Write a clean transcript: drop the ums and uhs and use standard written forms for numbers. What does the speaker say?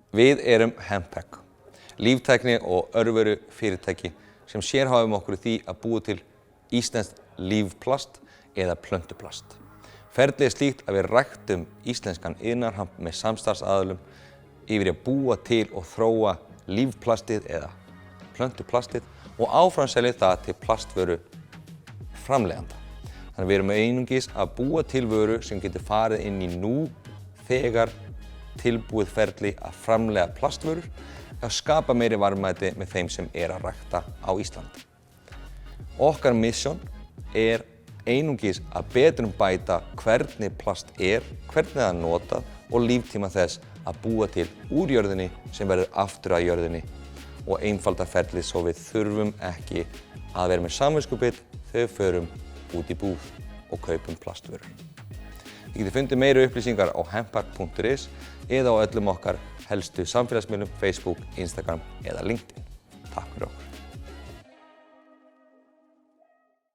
Við erum Hemptech, líftækni og örveru fyrirtæki sem sérhæfum okkur í því að búa til íslenskt lífplast eða plöntuplast. Ferlið er slíkt að við ræktum íslenskan iðnaðarhamp með samstarfsaðilum yfir að búa til og þróa lífplastið eða plöntuplastið og áframselja það til plastvöru framleiðanda. Þannig að við erum einungis að búa til vöru sem getur farið inn í nú þegar tilbúið ferli að framleiða plastvörur að skapa meiri verðmæti með þeim sem er að rækta á Íslandi. Okkar mission er einungis að betrumbæta hvernig plast er, hvernig það er notað og líftíma þess að búa til úr jörðinni sem verður aftur að jörðinni og einfalda ferlið svo við þurfum ekki að vera með samviskubit þegar við förum út í búð og kaupum plastvörur. Þið getið fundið meiri upplýsingar á hemptech.is eða á öllum okkar helstu samfélagsmiðlum Facebook, Instagram eða LinkedIn. Takk fyrir okkur.